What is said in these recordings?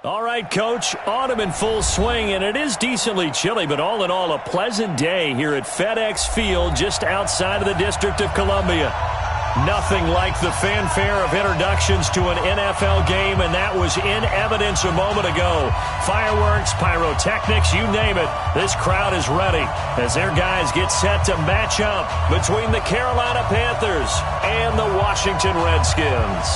All right, Coach, autumn in full swing, and it is decently chilly, but all in all, a pleasant day here at FedEx Field just outside of the District of Columbia. Nothing like the fanfare of introductions to an NFL game, and that was in evidence a moment ago. Fireworks, pyrotechnics, you name it. This crowd is ready as their guys get set to match up between the Carolina Panthers and the Washington Redskins.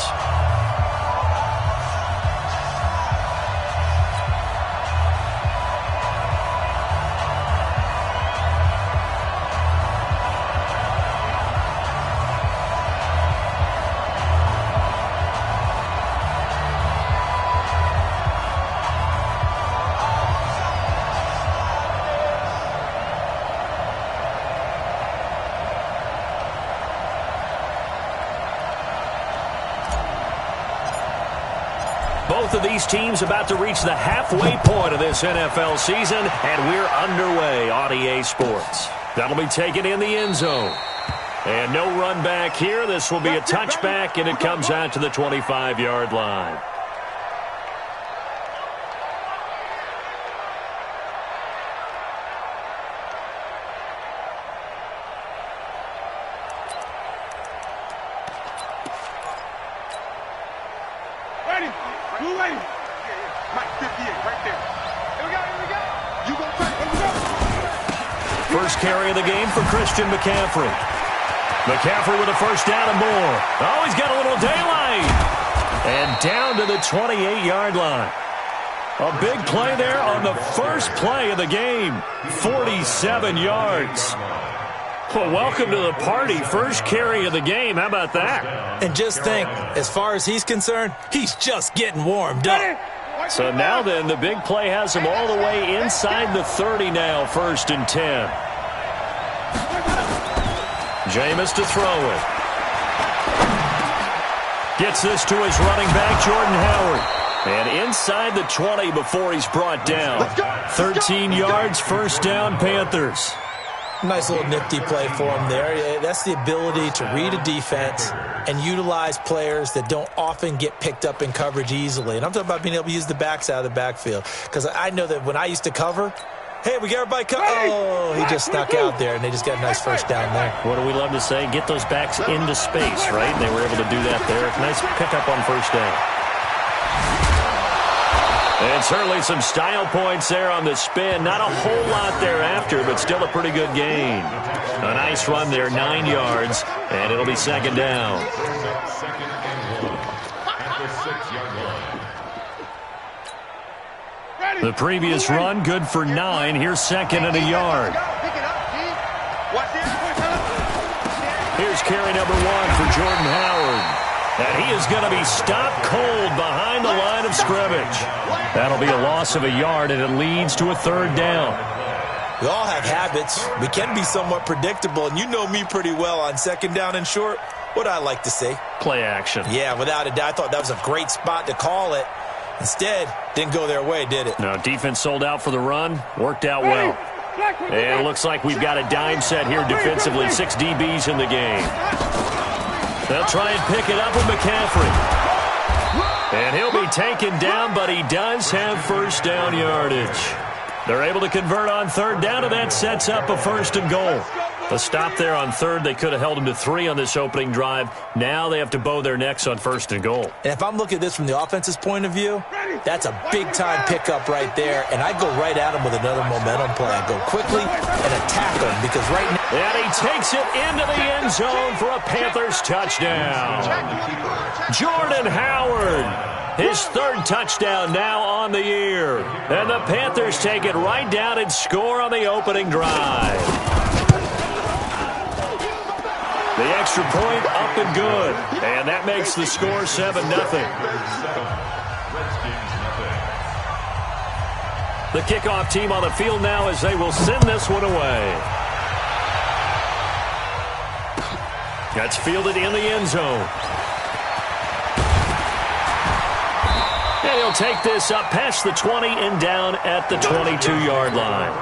Both of these teams about to reach the halfway point of this NFL season, and we're underway on EA Sports. That'll be taken in the end zone. And no run back here. This will be a touchback, and it comes out to the 25-yard line. First carry of the game for Christian McCaffrey. McCaffrey with a first down and more. Oh, he's got a little daylight. And down to the 28-yard line. A big play there on the first play of the game. 47 yards. Well, welcome to the party. First carry of the game. How about that? And just think, as far as he's concerned, he's just getting warmed up. So now then, the big play has him all the way inside the 30 now, 1st and 10. Jameis to throw it. Gets this to his running back, Jordan Howard. And inside the 20 before he's brought down. 13 yards, first down, Panthers. Nice little nifty play for him there. That's the ability to read a defense and utilize players that don't often get picked up in coverage easily. And I'm talking about being able to use the backs out of the backfield. Because I know that when I used to cover, hey, we got everybody covered. Oh, he just snuck out there, and they just got a nice first down there. What do we love to say? Get those backs into space, right? And they were able to do that there. Nice pickup on first down. And certainly some style points there on the spin. Not a whole lot thereafter, but still a pretty good gain. A nice run there, 9 yards, and it'll be second down. The previous run, good for 9. Here's second and a yard. Here's carry number 1 for Jordan Howard. And he is going to be stopped cold behind the line of scrimmage. That'll be a loss of a yard, and it leads to a third down. We all have habits. We can be somewhat predictable, and you know me pretty well on second down and short. What I like to say? Play action. Yeah, without a doubt. I thought that was a great spot to call it. Instead, didn't go their way, did it? No, defense sold out for the run. Worked out well. And it looks like we've got a dime set here defensively. 6 DBs in the game. They'll try and pick it up with McCaffrey. And he'll be taken down, but he does have first down yardage. They're able to convert on third down, and that sets up a 1st and goal. A stop there on third. They could have held him to 3 on this opening drive. Now they have to bow their necks on 1st and goal. And if I'm looking at this from the offense's point of view, that's a big-time pickup right there. And I go right at him with another momentum play. I go quickly and attack him because right now... And he takes it into the end zone for a Panthers touchdown. Jordan Howard, his 3rd touchdown now on the year. And the Panthers take it right down and score on the opening drive. The extra point up and good. And that makes the score 7-0. The kickoff team on the field now as they will send this one away. That's fielded in the end zone. And he'll take this up past the 20 and down at the 22-yard line.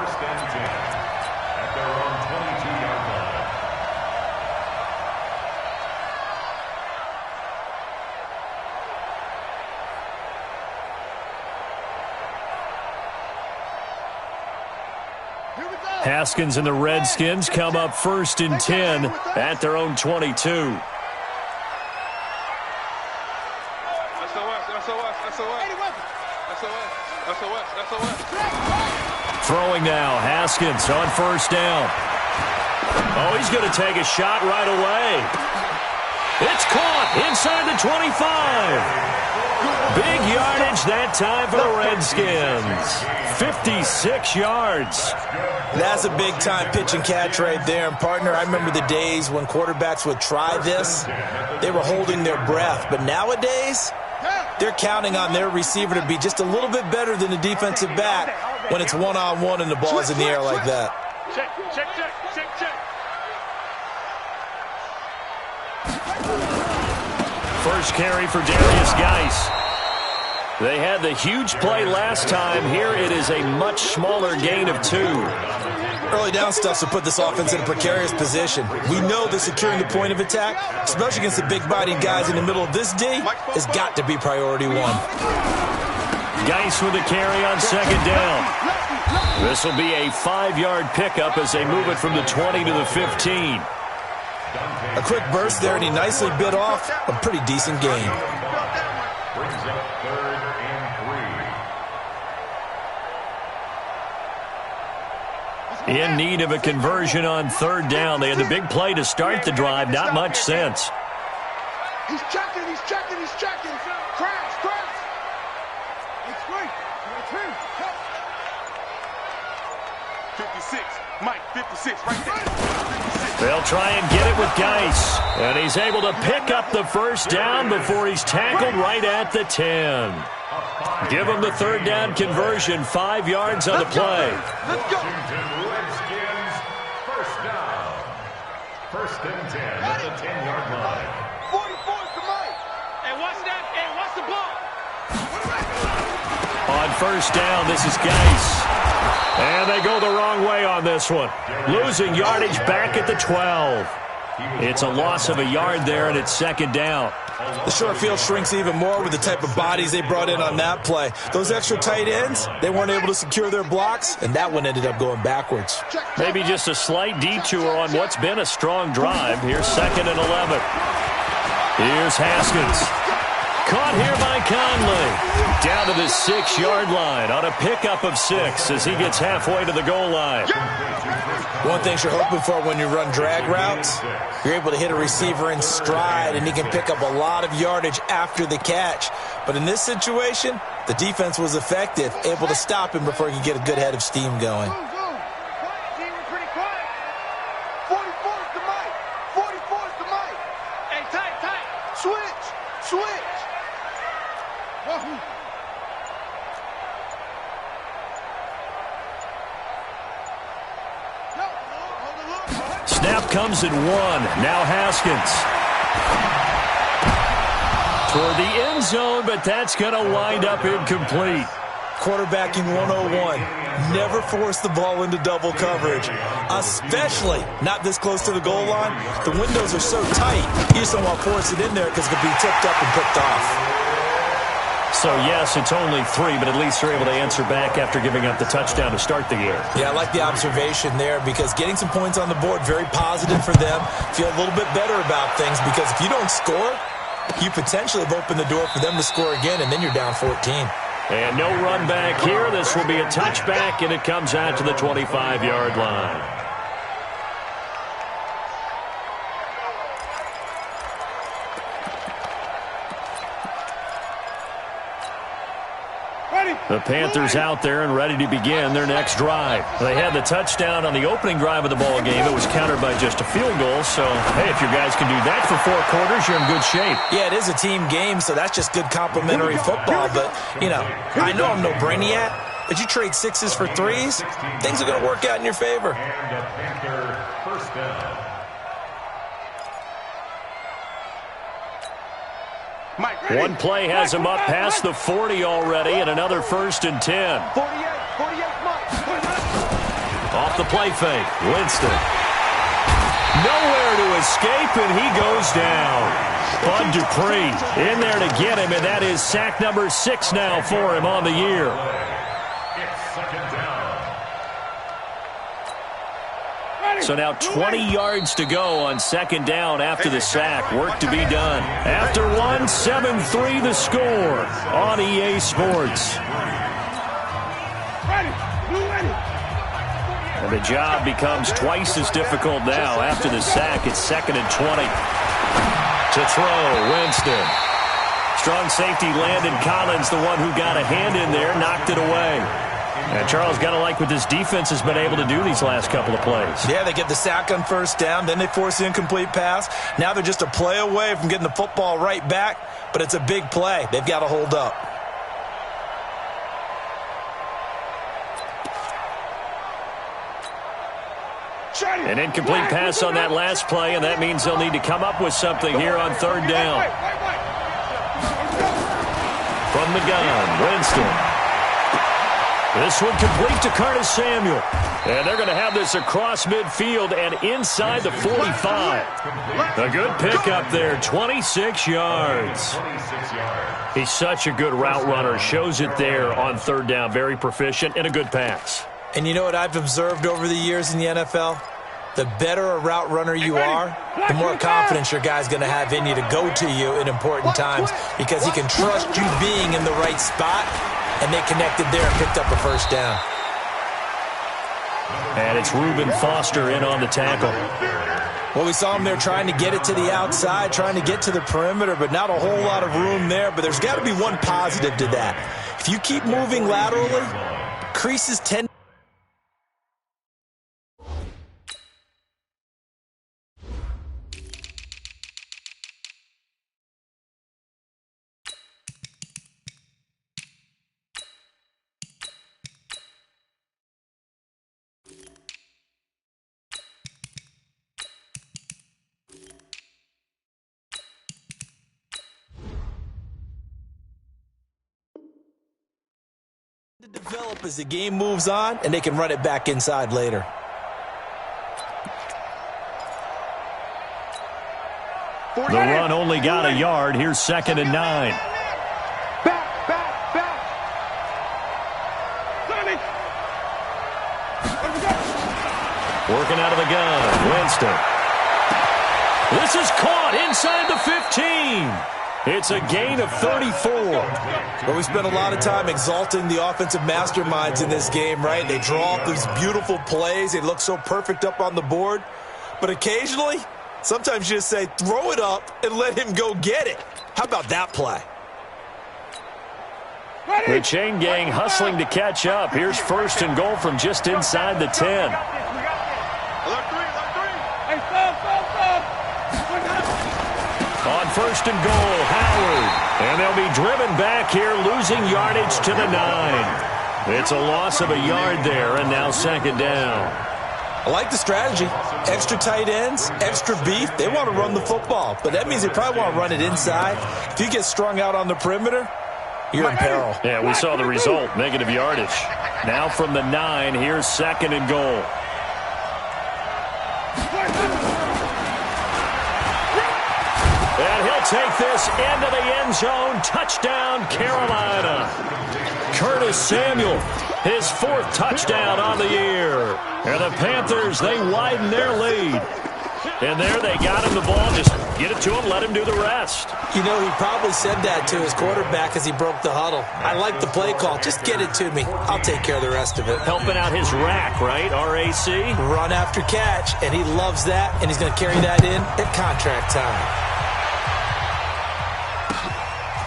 Haskins and the Redskins come up 1st and 10 at their own 22. Throwing now, Haskins on 1st down. Oh, he's going to take a shot right away. It's caught inside the 25. Big yardage that time for the Redskins. 56 yards. That's a big-time pitch and catch right there. And, partner, I remember the days when quarterbacks would try this. They were holding their breath. But nowadays, they're counting on their receiver to be just a little bit better than the defensive back when it's one-on-one and the ball's in the air like that. Check. First carry for Darius Geis. They had the huge play last time. Here it is a much smaller gain of 2. Early down stuff to put this offense in a precarious position. We know that securing the point of attack, especially against the big-bodied guys in the middle of this D, has got to be priority 1. Geis with a carry on 2nd down. This will be a 5-yard pickup as they move it from the 20 to the 15. A quick burst there, and he nicely bit off a pretty decent gain. In need of a conversion on 3rd down. They had the big play to start the drive. Not much sense. He's checking. Crash. It's free. 56. Mike, 56 right there. They'll try and get it with Geis. And he's able to pick up the 1st down before he's tackled right at the 10. Give him the 3rd down conversion. 5 yards on the play. Let's go. Redskins, 1st down. 1st and 10 at the 10-yard line. 44's the Mike. Hey, watch that. Hey, watch the ball. On 1st down, this is Geis. And they go the wrong way on this one. Losing yardage back at the 12. It's a loss of a yard there, and it's 2nd down. The short field shrinks even more with the type of bodies they brought in on that play. Those extra tight ends, they weren't able to secure their blocks, and that one ended up going backwards. Maybe just a slight detour on what's been a strong drive. Here's 2nd and 11. Here's Haskins. Caught here by Conley. Down to the 6-yard line on a pickup of 6 as he gets halfway to the goal line. One thing you're hoping for when you run drag routes, you're able to hit a receiver in stride, and he can pick up a lot of yardage after the catch. But in this situation, the defense was effective, able to stop him before he could get a good head of steam going. Snap comes at 1. Now Haskins. Toward the end zone, but that's going to wind up incomplete. Quarterbacking 101. Never force the ball into double coverage, especially not this close to the goal line. The windows are so tight, you just don't want to force it in there because it could be tipped up and picked off. So, yes, it's only 3, but at least they're able to answer back after giving up the touchdown to start the game. Yeah, I like the observation there because getting some points on the board, very positive for them. Feel a little bit better about things because if you don't score, you potentially have opened the door for them to score again, and then you're down 14. And no run back here. This will be a touchback, and it comes out to the 25-yard line. The Panthers out there and ready to begin their next drive. They had the touchdown on the opening drive of the ball game. It was countered by just a field goal. So, hey, if your guys can do that for 4 quarters, you're in good shape. Yeah, it is a team game, so that's just good complimentary football. But, I know I'm no brainiac, but you trade 6s for 3s, things are going to work out in your favor. And a Panther 1st down. One play has him up past the 40 already, and another 1st and 10. 48, Mike. Off the play fake, Winston. Nowhere to escape, and he goes down. Bud Dupree in there to get him, and that is sack number 6 now for him on the year. It's 2nd down. So now 20 yards to go on second down after the sack. Work to be done. After one, 7-3 the score on EA Sports. And the job becomes twice as difficult now. After the sack, it's 2nd and 20. To throw, Winston. Strong safety Landon Collins, the one who got a hand in there, knocked it away. And Charles, got to like what this defense has been able to do these last couple of plays. Yeah, they get the sack on first down, then they force the incomplete pass. Now they're just a play away from getting the football right back, but it's a big play. They've got to hold up. An incomplete pass on that last play, and that means they'll need to come up with something here on third down. From the gun, Winston. This one complete to Curtis Samuel. And they're going to have this across midfield and inside the 45. A good pickup there, 26 yards. He's such a good route runner. Shows it there on third down. Very proficient and a good pass. And you know what I've observed over the years in the NFL? The better a route runner you are, the more confidence your guy's going to have in you to go to you in important times because he can trust you being in the right spot, and they connected there and picked up a first down. And it's Reuben Foster in on the tackle. Well, we saw him there trying to get it to the outside, trying to get to the perimeter, but not a whole lot of room there. But there's got to be one positive to that. If you keep moving laterally, creases tend to develop as the game moves on, and they can run it back inside later. The run only got a yard. Here's 2nd and 9. Back. Working out of the gun, Winston. This is caught inside the 15. It's a gain of 34. Well, we spent a lot of time exalting the offensive masterminds in this game, right? They draw up these beautiful plays. They look so perfect up on the board. But occasionally, sometimes you just say, throw it up and let him go get it. How about that play? The chain gang hustling to catch up. Here's 1st and goal from just inside the 10. On 1st and goal, Howard. And they'll be driven back here, losing yardage to the 9. It's a loss of a yard there, and now 2nd down. I like the strategy. Extra tight ends, extra beef. They want to run the football, but that means they probably want to run it inside. If you get strung out on the perimeter, you're in peril. Yeah, we saw the result, negative yardage. Now from the 9, here's 2nd and goal. And he'll take this into the end zone. Touchdown, Carolina. Curtis Samuel, his 4th touchdown on the year. And the Panthers, they widen their lead. And there they got him the ball. Just get it to him, let him do the rest. You know, he probably said that to his quarterback as he broke the huddle. I like the play call. Just get it to me. I'll take care of the rest of it. Helping out his rack, right? R-A-C? Run after catch, and he loves that, and he's going to carry that in at contract time.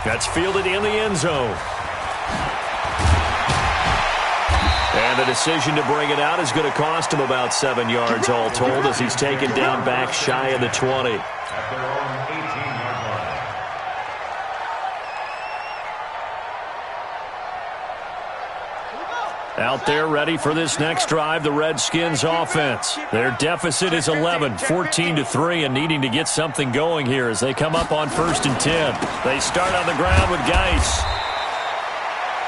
That's fielded in the end zone. And the decision to bring it out is going to cost him about 7 yards all told as he's taken down back shy of the 20. At their own 18-yard line. Out there ready for this next drive, the Redskins offense. Their deficit is 11, 14-3, and needing to get something going here as they come up on 1st and 10. They start on the ground with Geis.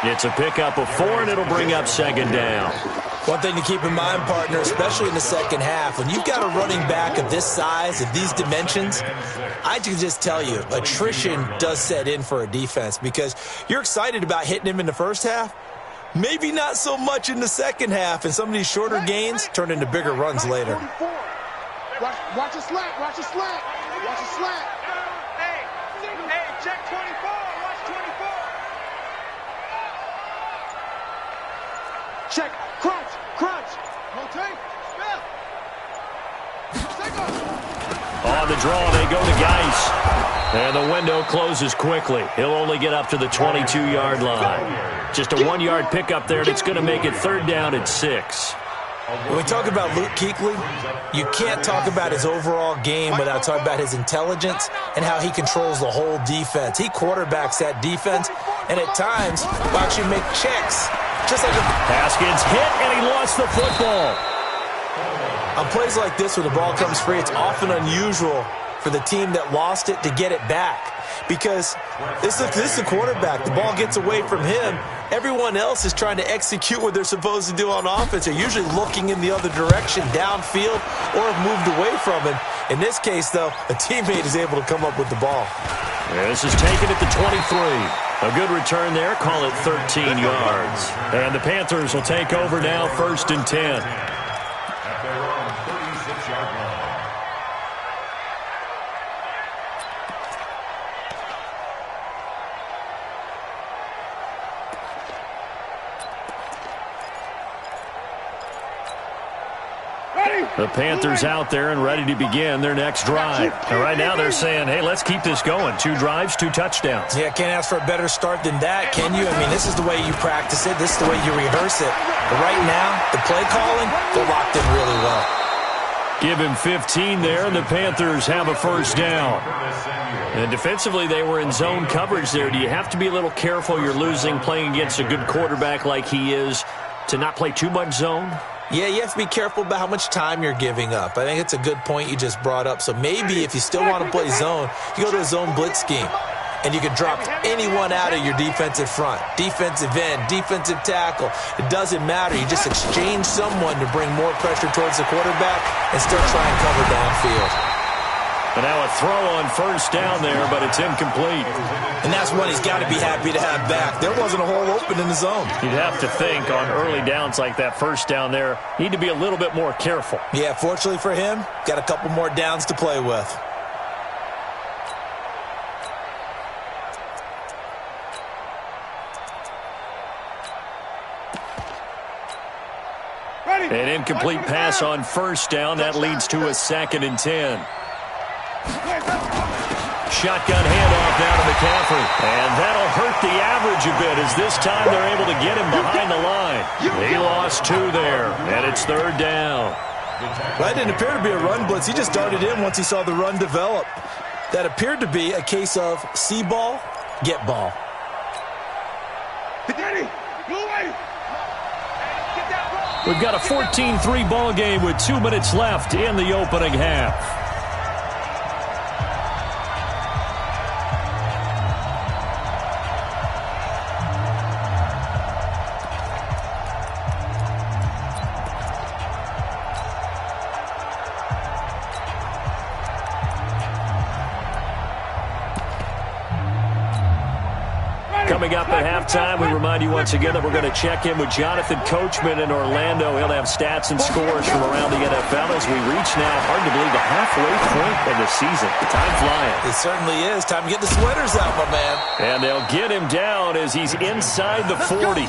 It's a pickup of 4, and it'll bring up 2nd down. One thing to keep in mind, partner, especially in the second half, when you've got a running back of this size, of these dimensions, I can just tell you, attrition does set in for a defense because you're excited about hitting him in the first half, Maybe not so much in the second half, and some of these shorter gains turn into bigger runs later. Watch a slant, watch a slant, watch a slant. Hey, check 24, watch 24. Check, crunch. Rotate, On the draw, they go to Geis. And the window closes quickly. He'll only get up to the 22-yard line. Just a 1-yard pickup there, and it's going to make it 3rd down and 6. When we talk about Luke Kuechly, you can't talk about his overall game without talking about his intelligence and how he controls the whole defense. He quarterbacks that defense, and at times will actually make checks. Just like Haskins hit, and he lost the football. On plays like this, when the ball comes free, it's often unusual for the team that lost it to get it back. Because this is the quarterback. The ball gets away from him. Everyone else is trying to execute what they're supposed to do on offense. They're usually looking in the other direction, downfield, or have moved away from him. In this case, though, a teammate is able to come up with the ball. This is taken at the 23. A good return there. Call it 13 yards. And the Panthers will take over now, 1st and 10. At their own 36-yard line. The Panthers out there and ready to begin their next drive. And right now they're saying, hey, let's keep this going. 2 drives, 2 touchdowns. Yeah, can't ask for a better start than that, can you? I mean, this is the way you practice it. This is the way you rehearse it. But right now, the play calling, they're locked in really well. Give him 15 there, and the Panthers have a 1st down. And defensively, they were in zone coverage there. Do you have to be a little careful? You're losing playing against a good quarterback like he is to not play too much zone? Yeah, you have to be careful about how much time you're giving up. I think it's a good point you just brought up. So maybe if you still want to play zone, you go to a zone blitz scheme. And you can drop anyone out of your defensive front. Defensive end, defensive tackle. It doesn't matter. You just exchange someone to bring more pressure towards the quarterback and still try and cover downfield. And now a throw on 1st down there, but it's incomplete. And that's one he's got to be happy to have back. There wasn't a hole open in the zone. You'd have to think on early downs like that 1st down there, need to be a little bit more careful. Yeah, fortunately for him, got a couple more downs to play with. An incomplete pass on 1st down. That leads to a 2nd and 10. Shotgun handoff now to McCaffrey. And that'll hurt the average a bit as this time they're able to get him behind the line. He lost 2 there, and it's 3rd down. That didn't appear to be a run blitz. He just darted in once he saw the run develop. That appeared to be a case of see ball, get ball. We've got a 14-3 ball game with 2 minutes left in the opening half. Coming up at halftime, we remind you once again that we're going to check in with Jonathan Coachman in Orlando. He'll have stats and scores from around the NFL as we reach now, hard to believe, the halfway point of the season. Time flying. It certainly is. Time to get the sweaters out, my man. And they'll get him down as he's inside the 40.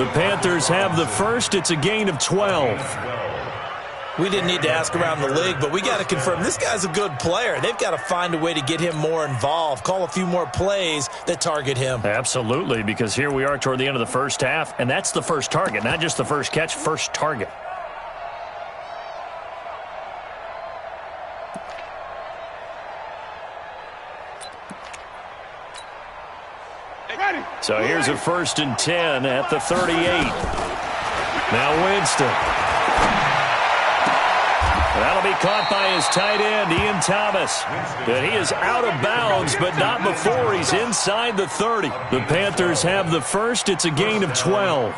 The Panthers have the 1st. It's a gain of 12. We didn't need to ask around the league, but we got to confirm this guy's a good player. They've got to find a way to get him more involved, call a few more plays that target him. Absolutely, because here we are toward the end of the 1st half, and that's the 1st target, not just the 1st catch, 1st target. So here's a 1st and 10 at the 38. Now Winston. That'll be caught by his tight end, Ian Thomas. But he is out of bounds, but not before he's inside the 30. The Panthers have the 1st. It's a gain of 12.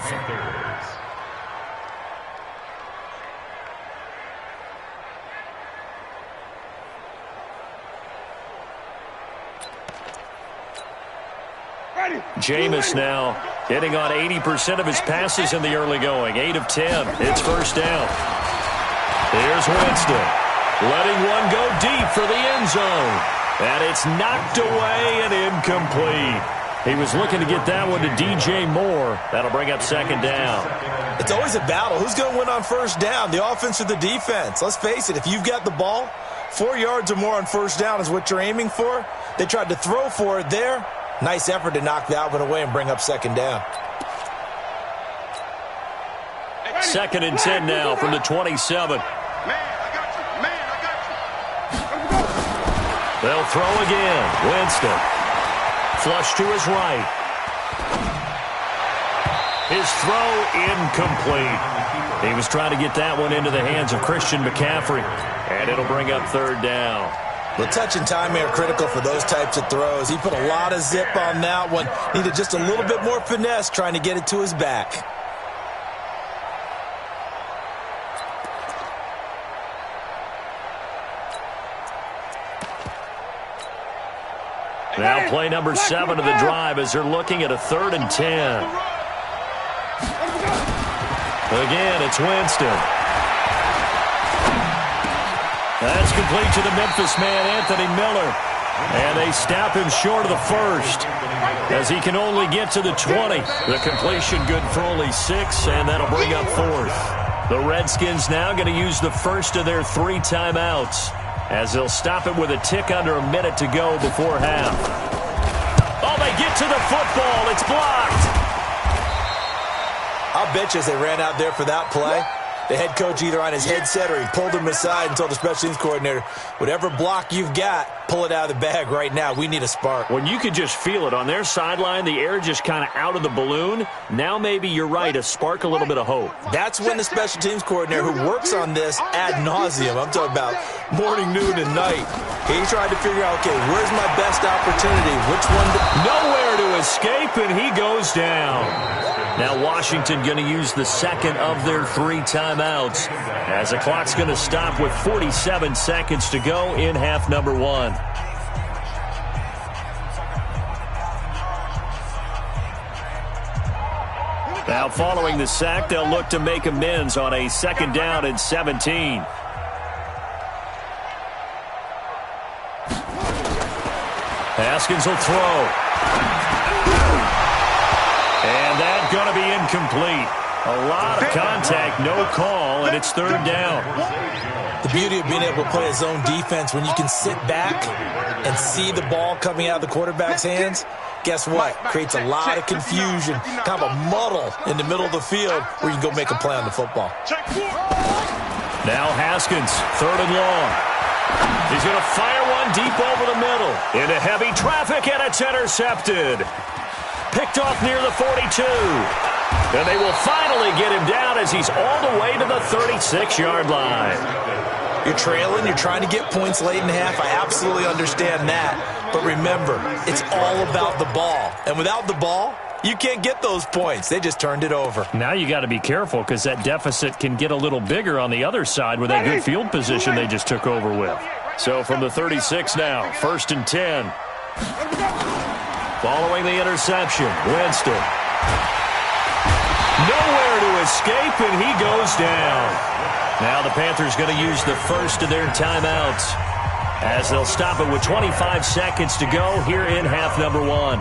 Jameis now hitting on 80% of his passes in the early going. 8 of 10. It's first down. Here's Winston. Letting one go deep for the end zone. And it's knocked away and incomplete. He was looking to get that one to DJ Moore. That'll bring up second down. It's always a battle. Who's going to win on first down, the offense or the defense? Let's face it, if you've got the ball, 4 yards or more on first down is what you're aiming for. They tried to throw for it there. Nice effort to knock that one away and bring up second down. Second and 10 now from the 27. They'll throw again. Winston. Flush to his right. His throw incomplete. He was trying to get that one into the hands of Christian McCaffrey. And it'll bring up third down. The touch and timing are critical for those types of throws. He put a lot of zip on that one. Needed just a little bit more finesse trying to get it to his back. Now play number 7 of the drive as they're looking at a 3rd and 10. Again, it's Winston. That's complete to the Memphis man, Anthony Miller. And they stop him short of the first as he can only get to the 20. The completion good for only 6, and that'll bring up 4th. The Redskins now going to use the first of their 3 timeouts as they'll stop it with a tick under a minute to go before half. Oh, they get to the football. It's blocked. I'll bet you as they ran out there for that play, the head coach either on his headset or he pulled him aside and told the special teams coordinator, whatever block you've got, pull it out of the bag right now. We need a spark. When you could just feel it on their sideline, the air just kind of out of the balloon. Now maybe you're right, a spark, a little bit of hope. That's when the special teams coordinator who works on this ad nauseum, I'm talking about morning, noon, and night, he tried to figure out, okay, where's my best opportunity? Which one? Nowhere to escape, and he goes down. Now Washington going to use the second of their 3 timeouts as the clock's going to stop with 47 seconds to go in half number 1. Now following the sack, they'll look to make amends on a 2nd down and 17. Haskins will throw. And that's going to be incomplete. A lot of contact, no call, and it's 3rd down. The beauty of being able to play a zone defense when you can sit back and see the ball coming out of the quarterback's hands, guess what? Creates a lot of confusion, kind of a muddle in the middle of the field where you can go make a play on the football. Now Haskins, 3rd and long. He's going to fire one deep over the middle. Into heavy traffic, and it's intercepted. Picked off near the 42. And they will finally get him down as he's all the way to the 36-yard line. You're trailing, you're trying to get points late in half. I absolutely understand that. But remember, it's all about the ball. And without the ball, you can't get those points. They just turned it over. Now you got to be careful because that deficit can get a little bigger on the other side with that good field position they just took over with. So from the 36 now, 1st and 10. Following the interception, Winston. Nowhere to escape, and he goes down. Now the Panthers going to use the first of their timeouts as they'll stop it with 25 seconds to go here in half number 1.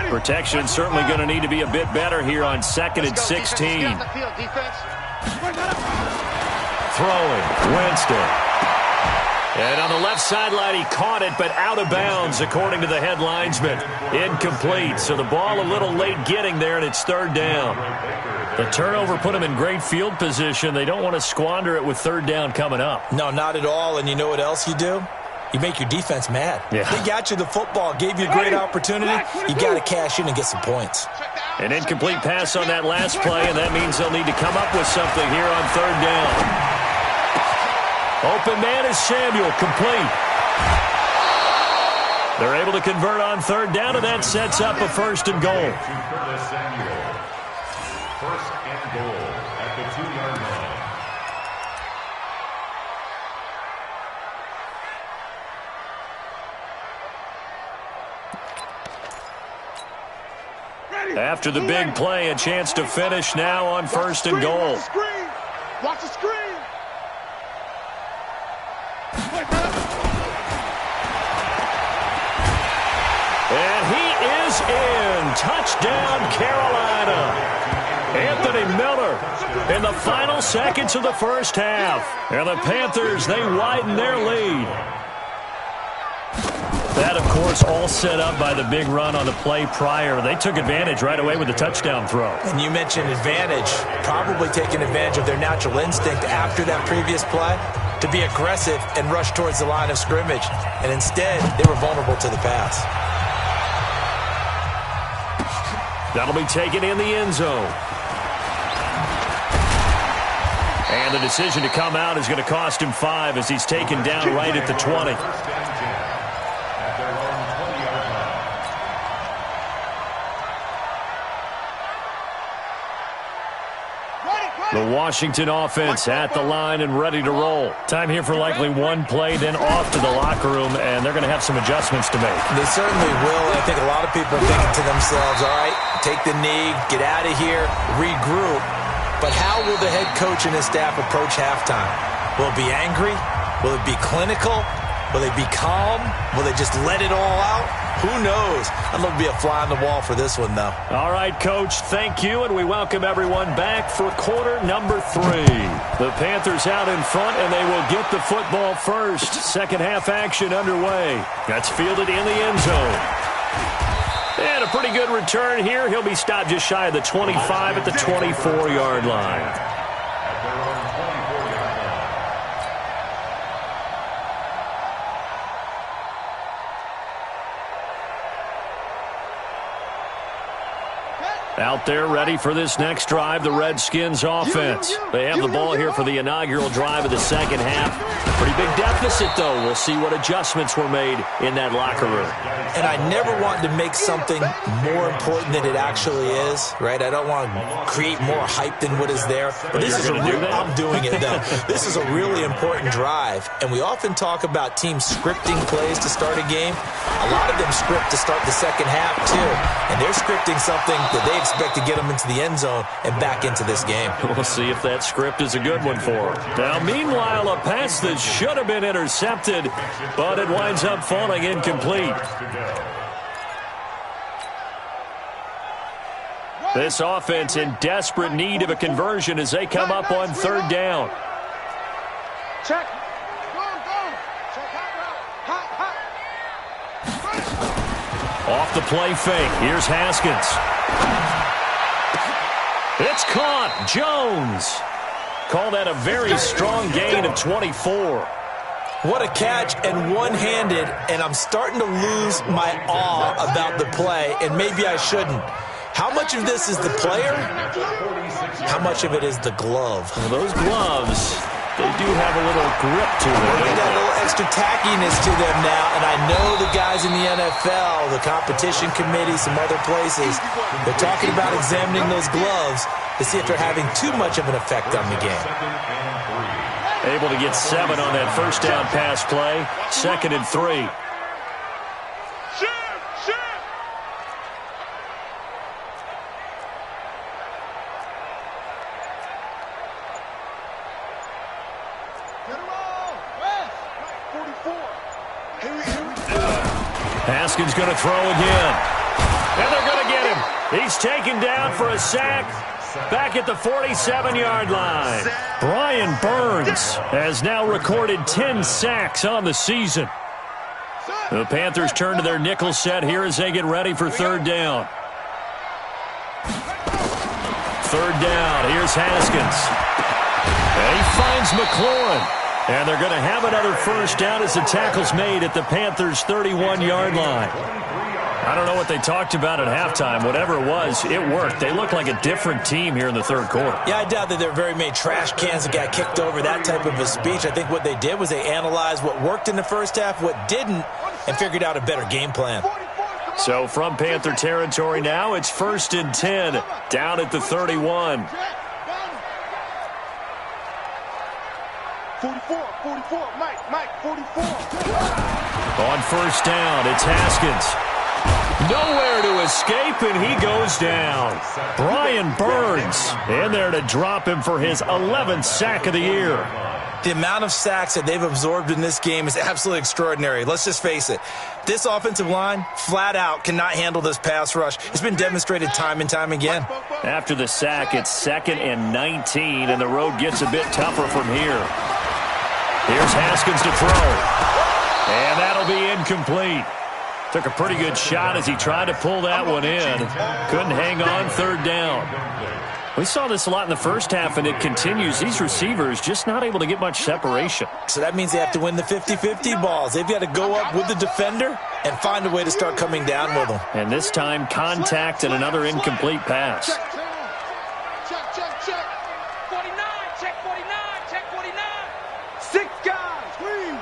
Protection certainly going to need to be a bit better here on 2nd and 16. Throwing, Winston. And on the left sideline, he caught it, but out of bounds, according to the head linesman. Incomplete, so the ball a little late getting there, and it's 3rd down. The turnover put him in great field position. They don't want to squander it with 3rd down coming up. No, not at all, and you know what else you do? You make your defense mad. Yeah. They got you the football, gave you a great opportunity. You got to cash in and get some points. An incomplete pass on that last play, and that means they'll need to come up with something here on 3rd down. Open man is Samuel, complete. They're able to convert on 3rd down, and that sets up a 1st and goal. 1st and goal at the 2-yard line. After the big play, a chance to finish now on first and goal. Watch the screen. And he is in. Touchdown, Carolina. Anthony Miller in the final seconds of the first half. And the Panthers, they widen their lead. That, of course, all set up by the big run on the play prior. They took advantage right away with the touchdown throw. And you mentioned advantage, probably taking advantage of their natural instinct after that previous play to be aggressive and rush towards the line of scrimmage. And instead, they were vulnerable to the pass. That'll be taken in the end zone. And the decision to come out is going to cost him 5 as he's taken down right at the 20. The Washington offense at the line and ready to roll. Time here for likely one play, then off to the locker room, and they're going to have some adjustments to make. They certainly will, and I think a lot of people are thinking to themselves, all right, take the knee, get out of here, regroup. But how will the head coach and his staff approach halftime? Will it be angry? Will it be clinical? Will they be calm? Will they just let it all out? Who knows? I'd love to be a fly on the wall for this one, though. All right, Coach, thank you, and we welcome everyone back for quarter number 3. The Panthers out in front, and they will get the football first. Second half action underway. That's fielded in the end zone. And a pretty good return here. He'll be stopped just shy of the 25 at the 24-yard line. Out there ready for this next drive, the Redskins offense. They have the ball here for the inaugural drive of the second half. Pretty big deficit, though. We'll see what adjustments were made in that locker room. And I never want to make something more important than it actually is, right? I don't want to create more hype than what is there. But this is I'm doing it, though. This is a really important drive. And we often talk about teams scripting plays to start a game. A lot of them script to start the second half, too. And they're scripting something that they expect to get them into the end zone and back into this game. We'll see if that script is a good one for them. Now, meanwhile, a pass that should have been intercepted, but it winds up falling incomplete. This offense in desperate need of a conversion as they come up on third down. Check. Off the play fake. Here's Haskins. It's caught. Jones. Call that a very strong gain of 24. What a catch, and one-handed, and I'm starting to lose my awe about the play, and maybe I shouldn't. How much of this is the player? How much of it is the glove? Well, those gloves, they do have a little grip to them. They got a little extra tackiness to them now, and I know the guys in the NFL, the competition committee, some other places, they're talking about examining those gloves to see if they're having too much of an effect on the game. Able to get 7 on that first down pass play. 2nd and 3. Haskins going to throw again. And they're going to get him. He's taken down for a sack back at the 47-yard line. Brian Burns has now recorded 10 sacks on the season. The Panthers turn to their nickel set here as they get ready for third down. Third down. Here's Haskins. And he finds McLaurin. And they're going to have another first down as the tackle's made at the Panthers' 31-yard line. I don't know what they talked about at halftime. Whatever it was, it worked. They look like a different team here in the third quarter. Yeah, I doubt that there are very many trash cans that got kicked over, that type of a speech. I think what they did was they analyzed what worked in the first half, what didn't, and figured out a better game plan. So from Panther territory now, it's 1st and 10 down at the 31. 44, Mike, 44. On first down, it's Haskins. Nowhere to escape, and he goes down. Brian Burns in there to drop him for his 11th sack of the year. The amount of sacks that they've absorbed in this game is absolutely extraordinary. Let's just face it. This offensive line, flat out, cannot handle this pass rush. It's been demonstrated time and time again. After the sack, it's 2nd and 19, and the road gets a bit tougher from here. Here's Haskins to throw. And that'll be incomplete. Took a pretty good shot as he tried to pull that one in. Couldn't hang on, 3rd down. We saw this a lot in the first half, and it continues. These receivers just not able to get much separation. So that means they have to win the 50-50 balls. They've got to go up with the defender and find a way to start coming down with them. And this time, contact and another incomplete pass. Check. 49, check 49, check 49. 6 guys, please.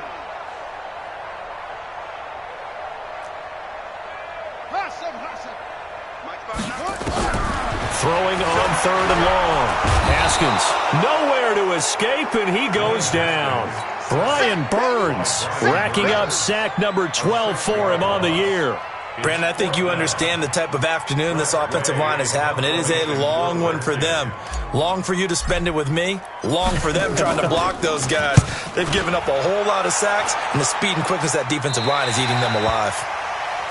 Throwing on 3rd and long. Haskins, nowhere to escape, and he goes down. Brian Burns racking up sack number 12 for him on the year. Brandon, I think you understand the type of afternoon this offensive line is having. It is a long one for them. Long for you to spend it with me. Long for them trying to block those guys. They've given up a whole lot of sacks, and the speed and quickness of that defensive line is eating them alive.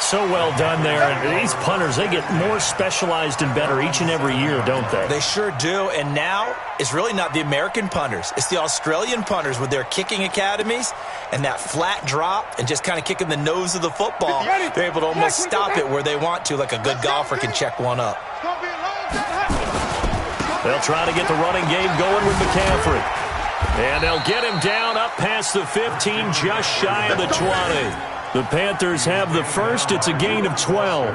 So well done there. And these punters, they get more specialized and better each and every year, don't they? They sure do. And now it's really not the American punters. It's the Australian punters with their kicking academies and that flat drop and just kind of kicking the nose of the football. They're able to almost stop it where they want to, like a good golfer can check one up. They'll try to get the running game going with McCaffrey. And they'll get him down up past the 15, just shy of the 20. The Panthers have the first. It's a gain of 12.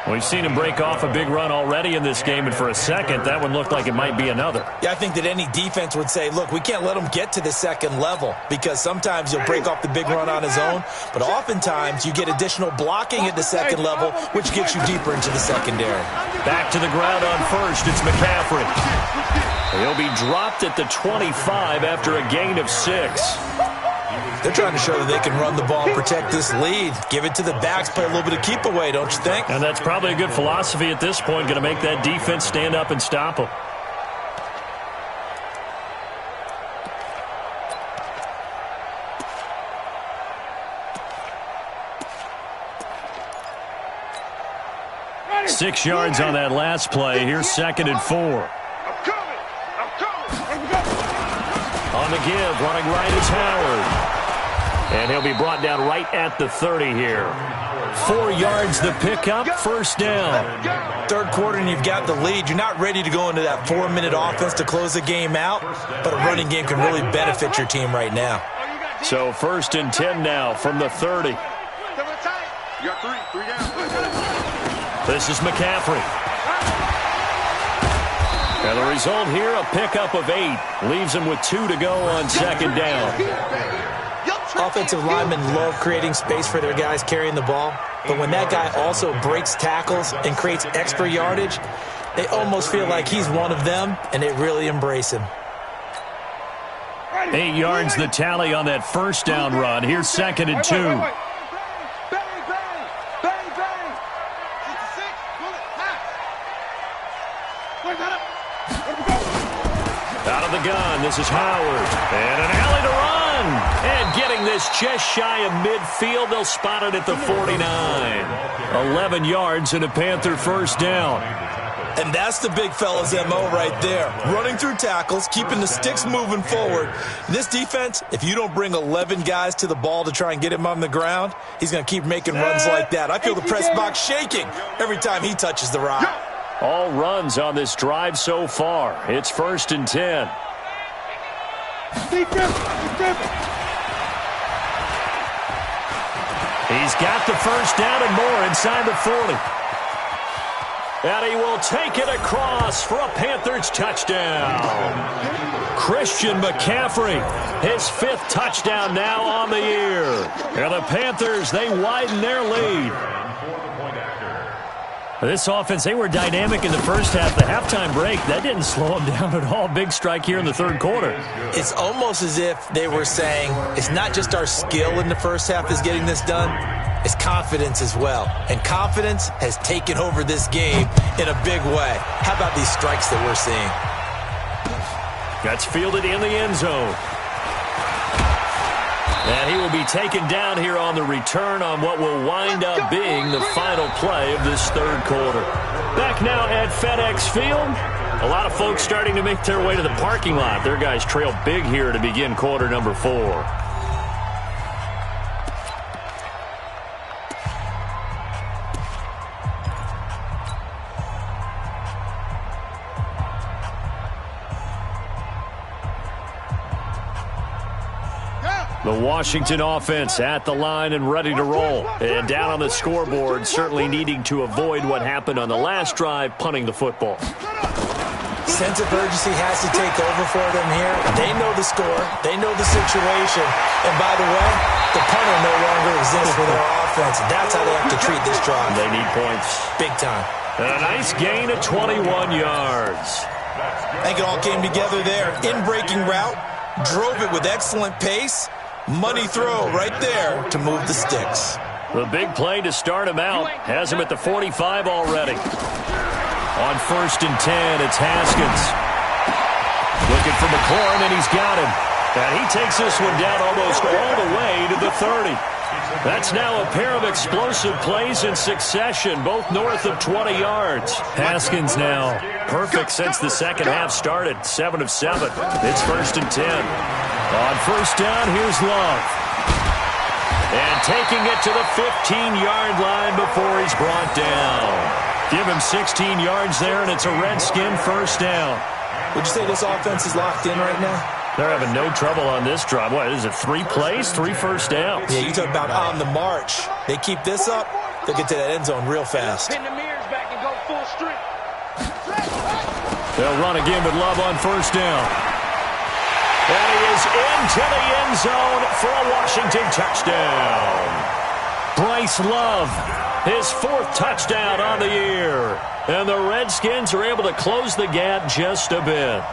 We've seen him break off a big run already in this game, and for a second, that one looked like it might be another. Yeah, I think that any defense would say, look, we can't let him get to the second level because sometimes he'll break off the big run on his own, but oftentimes you get additional blocking at the second level, which gets you deeper into the secondary. Back to the ground on first. It's McCaffrey. He'll be dropped at the 25 after a gain of 6. They're trying to show that they can run the ball and protect this lead. Give it to the backs, play a little bit of keep away, don't you think? And that's probably a good philosophy at this point, going to make that defense stand up and stop them. Ready. 6 yards on that last play. Here's 2nd and 4. I'm coming. On the give, running right is Howard. And he'll be brought down right at the 30 here. 4 yards the pickup, 1st down. 3rd quarter and you've got the lead. You're not ready to go into that 4-minute offense to close the game out, but a running game can really benefit your team right now. So 1st and 10 now from the 30. You got 3 down. This is McCaffrey. And the result here, a pickup of 8. Leaves him with 2 to go on 2nd down. Offensive linemen love creating space for their guys carrying the ball, but when that guy also breaks tackles and creates extra yardage, they almost feel like he's one of them, and they really embrace him. 8 yards the tally on that 1st down run. Here's 2nd and 2. Out of the gun, this is Howard. And an alley to run. And getting this just shy of midfield, they'll spot it at the 49. 11 yards and a Panther 1st down. And that's the big fella's MO right there. Running through tackles, keeping the sticks moving forward. This defense, if you don't bring 11 guys to the ball to try and get him on the ground, he's going to keep making runs like that. I feel the press box shaking every time he touches the rock. All runs on this drive so far. It's 1st and 10. He's got the 1st down and more inside the 40. And he will take it across for a Panthers touchdown. Christian McCaffrey, his 5th touchdown now on the year. And the Panthers, they widen their lead. This offense, they were dynamic in the first half. The halftime break, that didn't slow them down at all. Big strike here in the 3rd quarter. It's almost as if they were saying, it's not just our skill in the first half is getting this done. is confidence as well. And confidence has taken over this game in a big way. How about these strikes that we're seeing? That's fielded in the end zone. And he will be taken down here on the return on what will wind up being the final play of this third quarter. Back now at FedEx Field. A lot of folks starting to make their way to the parking lot. Their guys trail big here to begin quarter number 4. The Washington offense at the line and ready to roll. And down on the scoreboard, certainly needing to avoid what happened on the last drive, punting the football. Sense of urgency has to take over for them here. They know the score. They know the situation. And by the way, the punter no longer exists for their offense. That's how they have to treat this drive. They need points. Big time. And a nice gain of 21 yards. I think it all came together there. In-breaking route. Drove it with excellent pace. Money throw right there to move the sticks. The big play to start him out has him at the 45 already. On 1st and 10, it's Haskins. Looking for McLaurin, and he's got him. And he takes this one down almost all the way to the 30. That's now a pair of explosive plays in succession, both north of 20 yards. Haskins now perfect since the second half started, 7 of 7. It's 1st and 10. On 1st down, here's Love. And taking it to the 15-yard line before he's brought down. Give him 16 yards there, and it's a Redskin 1st down. Would you say this offense is locked in right now? They're having no trouble on this drive. What, is it 3 plays, 3 first downs? Yeah, you talk about on the march. They keep this up, they'll get to that end zone real fast. Pin the mirrors back and go full strength. They'll run again with Love on 1st down. And he is into the end zone for a Washington touchdown. Bryce Love, his 4th touchdown on the year. And the Redskins are able to close the gap just a bit.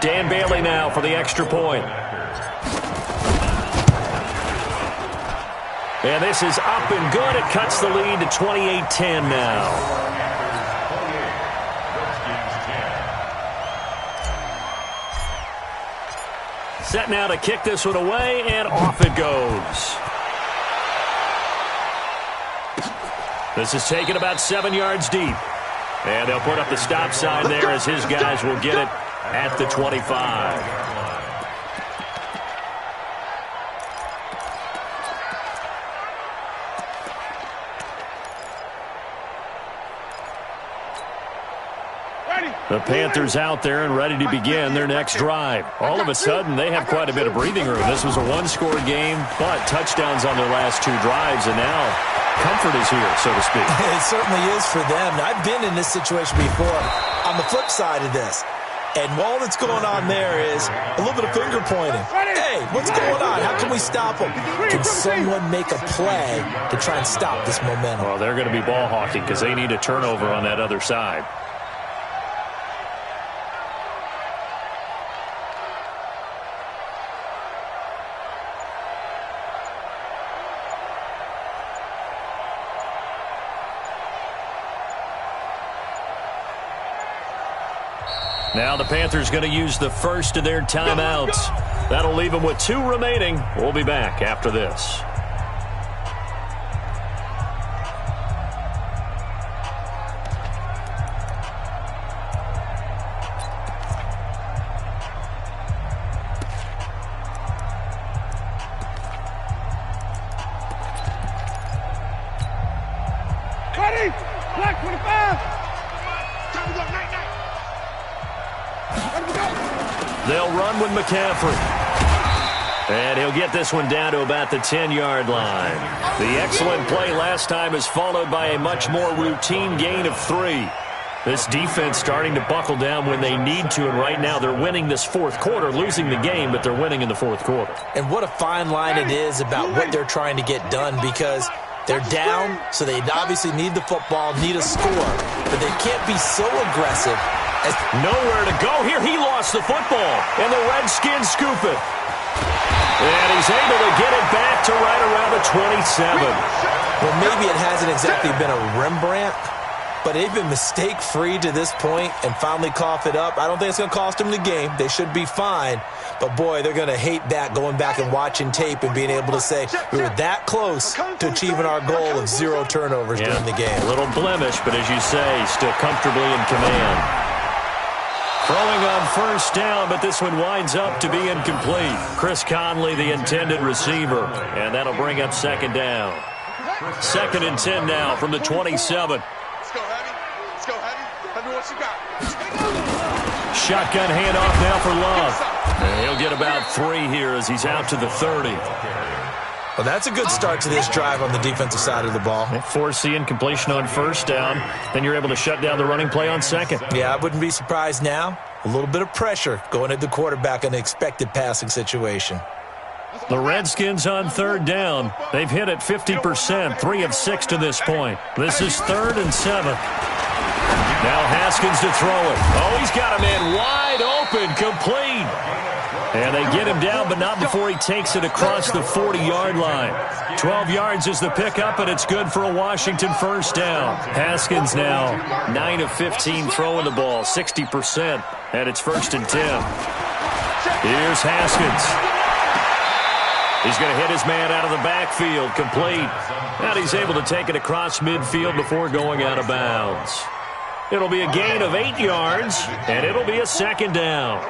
Dan Bailey now for the extra point. And this is up and good. It cuts the lead to 28-10 now. Set now to kick this one away, and off it goes. This is taken about 7 yards deep. And they'll put up the stop sign there as his guys will get it at the 25. The Panthers out there and ready to begin their next drive. All of a sudden, they have quite a bit of breathing room. This was a one-score game, but touchdowns on their last 2 drives, and now comfort is here, so to speak. It certainly is for them. I've been in this situation before on the flip side of this. And all that's going on there is a little bit of finger pointing. Hey, what's going on? How can we stop them? Can someone make a play to try and stop this momentum? Well, they're going to be ball hawking because they need a turnover on that other side. Now the Panthers going to use the first of their timeouts. That'll leave them with 2 remaining. We'll be back after this. Ready? Black 25. Time to go, night. They'll run with McCaffrey. And he'll get this one down to about the 10-yard line. The excellent play last time is followed by a much more routine gain of 3. This defense starting to buckle down when they need to, and right now they're winning this 4th quarter, losing the game, but they're winning in the 4th quarter. And what a fine line it is about what they're trying to get done, because they're down, so they obviously need the football, need a score, but they can't be so aggressive. Nowhere to go here. He lost the football, and the Redskins scoop it. And he's able to get it back to right around the 27. Well, maybe it hasn't exactly been a Rembrandt, but they've been mistake-free to this point and finally cough it up. I don't think it's going to cost them the game. They should be fine. But, boy, they're going to hate that, going back and watching tape and being able to say we were that close to achieving our goal of 0 turnovers during the game. A little blemish, but as you say, still comfortably in command. Throwing on first down, but this one winds up to be incomplete. Chris Conley, the intended receiver, and that'll bring up second down. 2nd and 10 now from the 27. Let's go, Heavy. Let's go, Heavy. Heavy, what you got? Shotgun handoff now for Love. And he'll get about 3 here as he's out to the 30. Well, that's a good start to this drive on the defensive side of the ball. Force the incompletion on first down. Then you're able to shut down the running play on second. Yeah, I wouldn't be surprised now. A little bit of pressure going at the quarterback in an expected passing situation. The Redskins on 3rd down. They've hit it 50%, 3 of 6 to this point. This is 3rd and 7. Now Haskins to throw it. Oh, he's got a man wide open, complete. And they get him down, but not before he takes it across the 40-yard line. 12 yards is the pickup, and it's good for a Washington first down. Haskins now 9 of 15 throwing the ball, 60%, and it's 1st and 10. Here's Haskins. He's going to hit his man out of the backfield, complete. And he's able to take it across midfield before going out of bounds. It'll be a gain of 8 yards, and it'll be a 2nd down.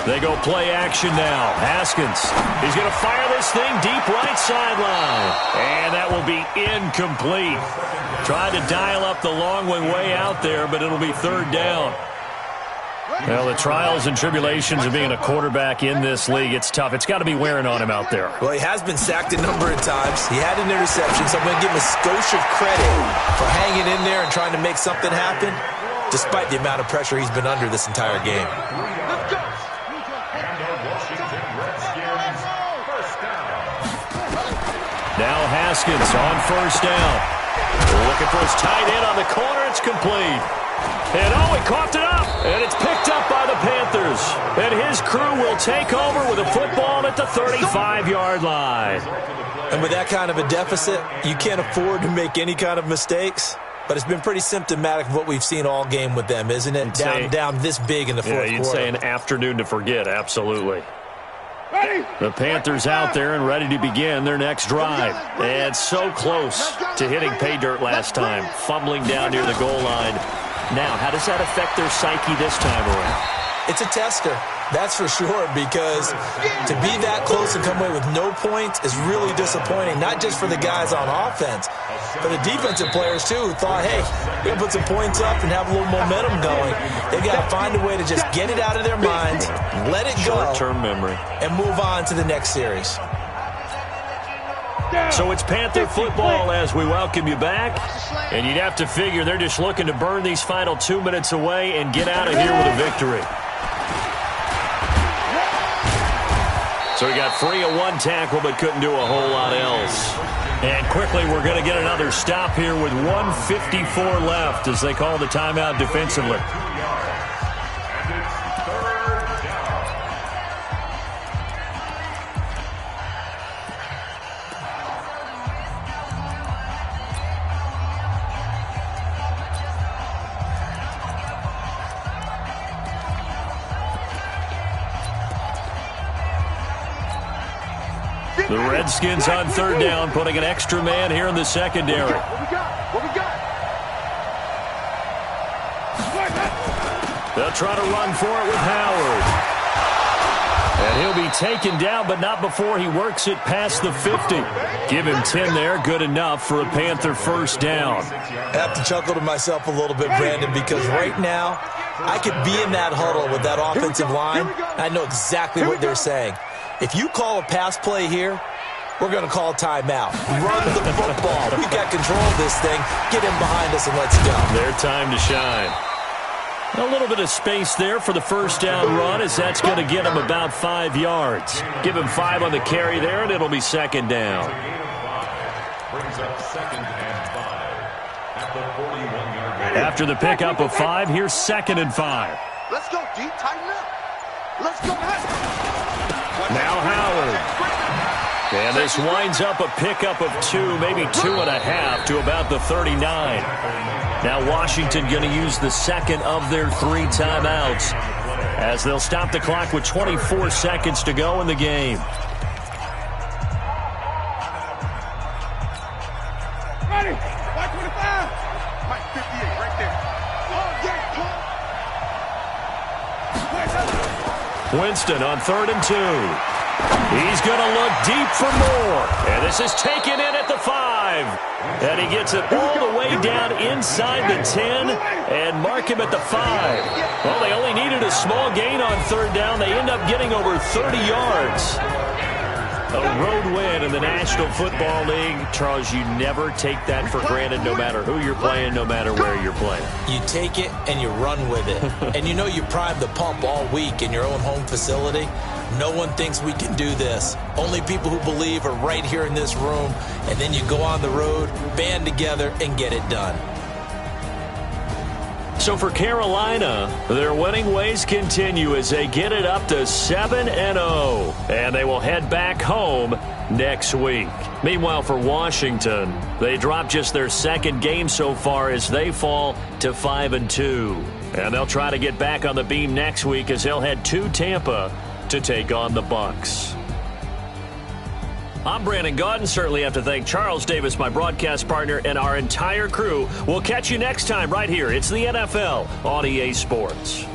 They go play action now. Haskins, he's going to fire this thing deep right sideline. And that will be incomplete. Tried to dial up the long one way out there, but it'll be 3rd down. Well, the trials and tribulations of being a quarterback in this league, it's tough. It's got to be wearing on him out there. Well, he has been sacked a number of times. He had an interception, so I'm going to give him a skosh of credit for hanging in there and trying to make something happen, despite the amount of pressure he's been under this entire game. Now Haskins on first down. Looking for his tight end on the corner. It's complete. And he coughed it up. And it's picked up by the Panthers. And his crew will take over with a football at the 35-yard line. And with that kind of a deficit, you can't afford to make any kind of mistakes. But it's been pretty symptomatic of what we've seen all game with them, isn't it? Down this big in the fourth quarter. You'd say an afternoon to forget, absolutely. The Panthers out there and ready to begin their next drive. And so close to hitting pay dirt last time, fumbling down near the goal line. Now, how does that affect their psyche this time around? It's a tester, that's for sure, because to be that close and come away with no points is really disappointing, not just for the guys on offense, but the defensive players, too, who thought, hey, we're going to put some points up and have a little momentum going. They've got to find a way to just get it out of their minds, let it go, short-term memory, and move on to the next series. So it's Panther football as we welcome you back. And you'd have to figure they're just looking to burn these final 2 minutes away and get out of here with a victory. So he got free of 1 tackle but couldn't do a whole lot else. And quickly we're going to get another stop here with 1:54 left as they call the timeout defensively. The Redskins on 3rd down, putting an extra man here in the secondary. What we got? They'll try to run for it with Howard. And he'll be taken down, but not before he works it past the 50. Give him 10 there, good enough for a Panther first down. I have to chuckle to myself a little bit, Brandon, because right now I could be in that huddle with that offensive line. I know exactly what they're saying. If you call a pass play here, we're going to call timeout. Run the football. We've got control of this thing. Get him behind us and let's go. Their time to shine. A little bit of space there for the first down run as that's going to get him about 5 yards. Give him 5 on the carry there, and it'll be 2nd down. Brings up 2nd and 5 at the 41-yard line. After the pickup of 5, here's 2nd and 5. Let's go, D. Tighten up. Let's go. Now Howard. And this winds up a pickup of 2, maybe 2.5 to about the 39. Now Washington going to use the second of their 3 timeouts as they'll stop the clock with 24 seconds to go in the game. Ready. 525. Mike 58 right there. Winston on 3rd and 2. He's going to look deep for more. And this is taken in at the 5. And he gets it all the way down inside the 10 and mark him at the 5. Well, they only needed a small gain on 3rd down. They end up getting over 30 yards. A road win in the National Football League. Charles, you never take that for granted no matter who you're playing, no matter where you're playing. You take it and you run with it. And you know you primed the pump all week in your own home facility. No one thinks we can do this. Only people who believe are right here in this room. And then you go on the road, band together, and get it done. So for Carolina, their winning ways continue as they get it up to 7-0. And they will head back home next week. Meanwhile, for Washington, they drop just their 2nd game so far as they fall to 5-2. And they'll try to get back on the beam next week as they'll head to Tampa to take on the Bucs. I'm Brandon Gaudin. Certainly have to thank Charles Davis, my broadcast partner, and our entire crew. We'll catch you next time right here. It's the NFL on EA Sports.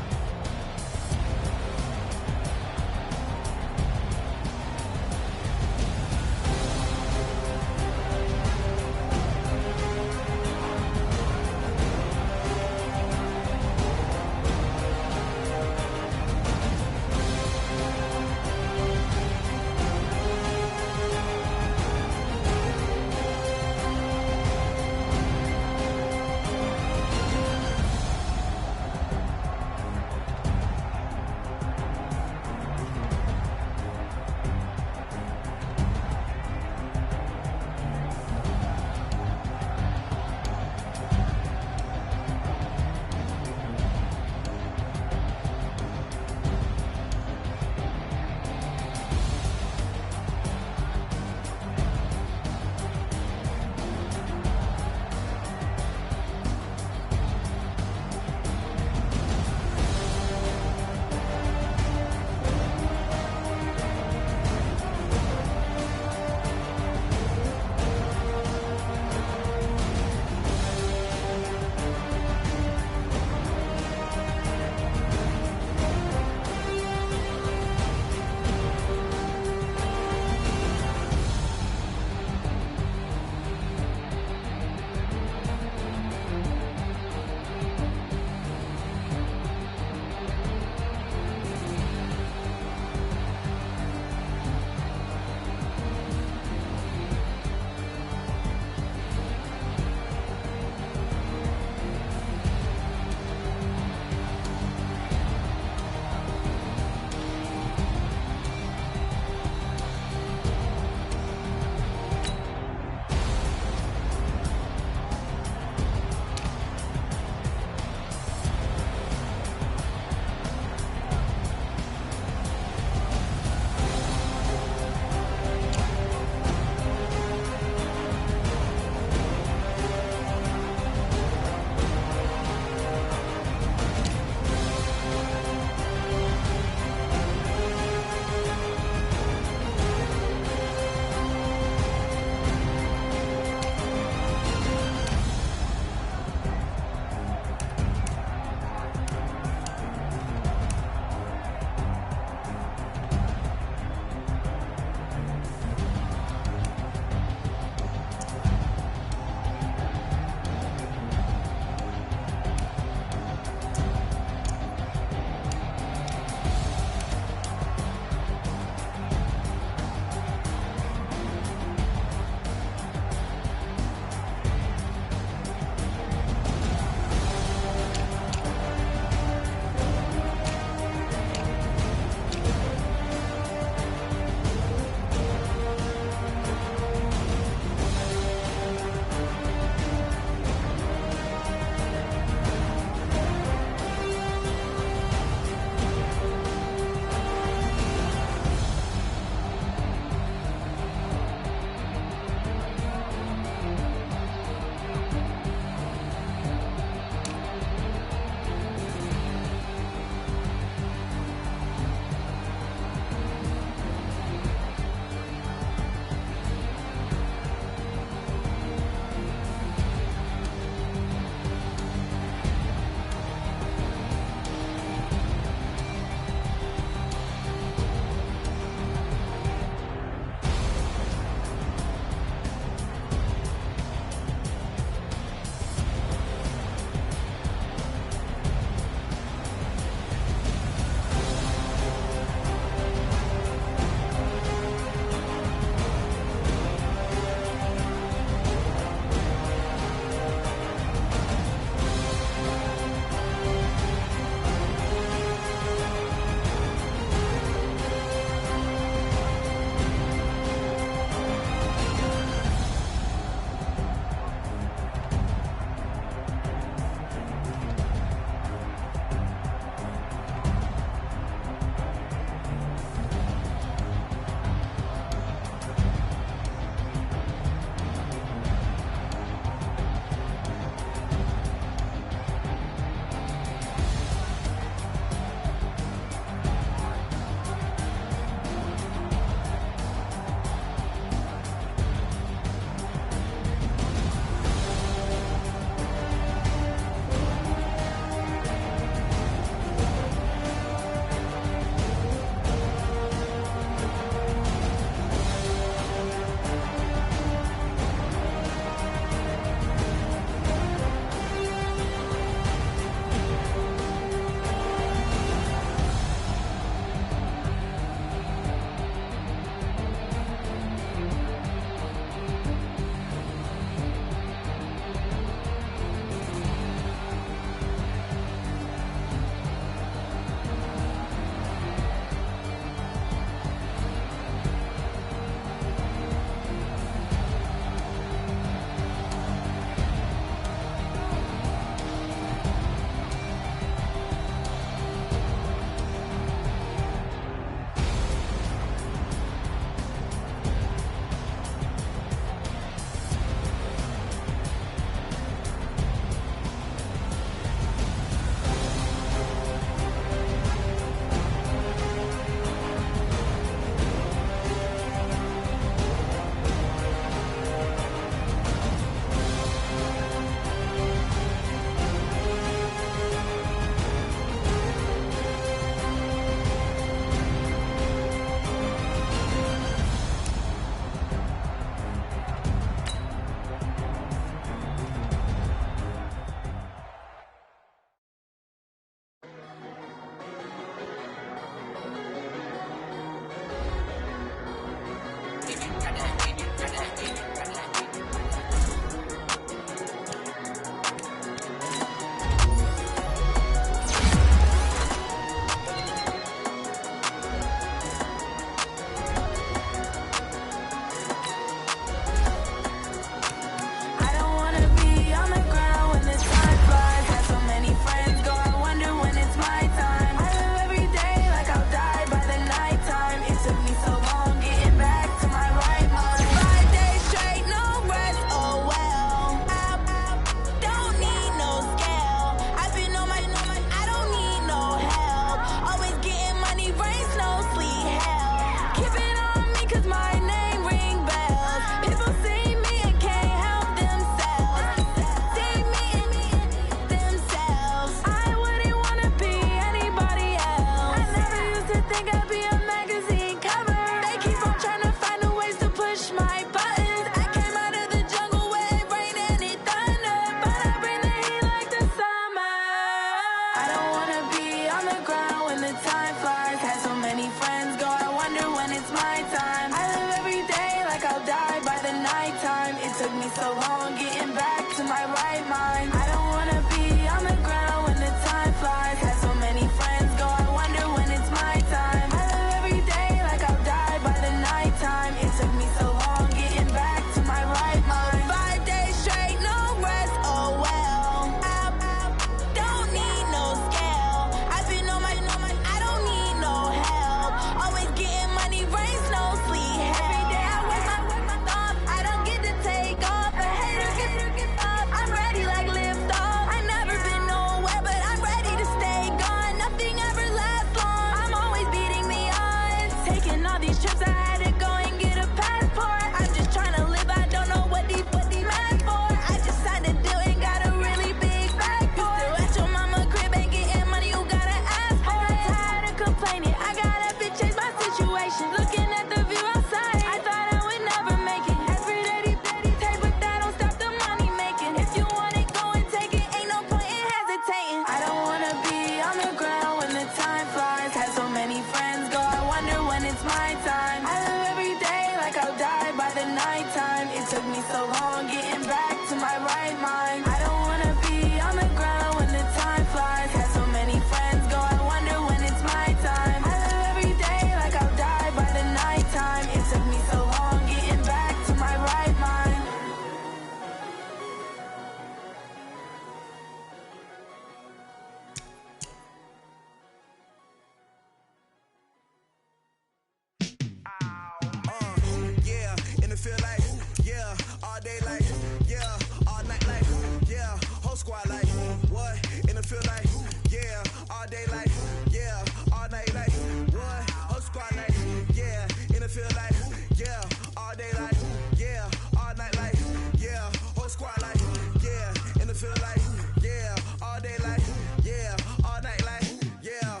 all day like, yeah, all night like, what? Whole squad like, yeah, in the field like, yeah, all day like, yeah, all night like, yeah, whole squad like, yeah, in the field like, yeah, all day like, yeah, all night like, yeah.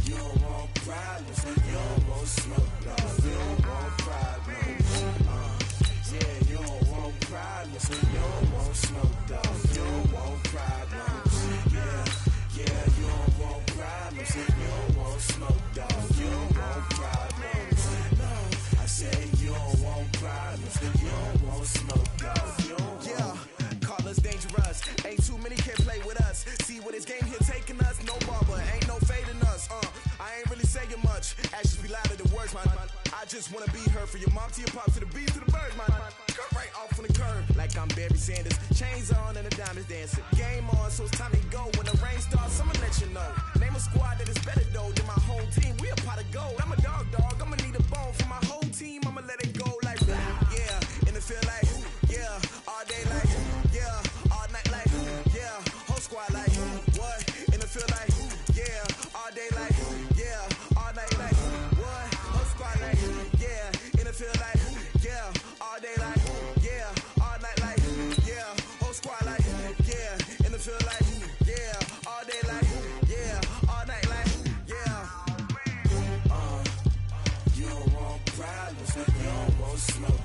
You don't want problems, you don't want smoke, dog. You don't want problems, yeah, you don't want problems, you don't want smoke, dog. You don't want problems, yeah, you don't want problems, you don't want smoke, dog. You don't want problems, no, I say you don't want problems, you don't want smoke, dog. You don't want. Call us dangerous, ain't too many can play with us. See what this game here taking us, no barber, ain't no fading us. I ain't really saying much, actions be louder than words, man. I just wanna be heard, from your mom to your pop to the bees to the birds, man. Cut right off on the curb, like I'm Barry Sanders. Chains on and the diamonds dancing. Game on, so it's time to go. When the rain starts, I'ma let you know. Name a squad that is better though than my whole team. We a pot of gold. I'm a dog, I'ma need a bone for my whole team. I'ma let it go like, yeah, in the field like, yeah, all day like, yeah, all night like, yeah, whole squad like, what? In the field like, yeah, all day like, yeah, all night like, what? Whole squad like, yeah, in the field like, yeah, all day like, yeah, all night like, yeah, whole squad like, yeah, in the field like, yeah, all day like, yeah, all night like, yeah. You don't want problems, you don't want smoke.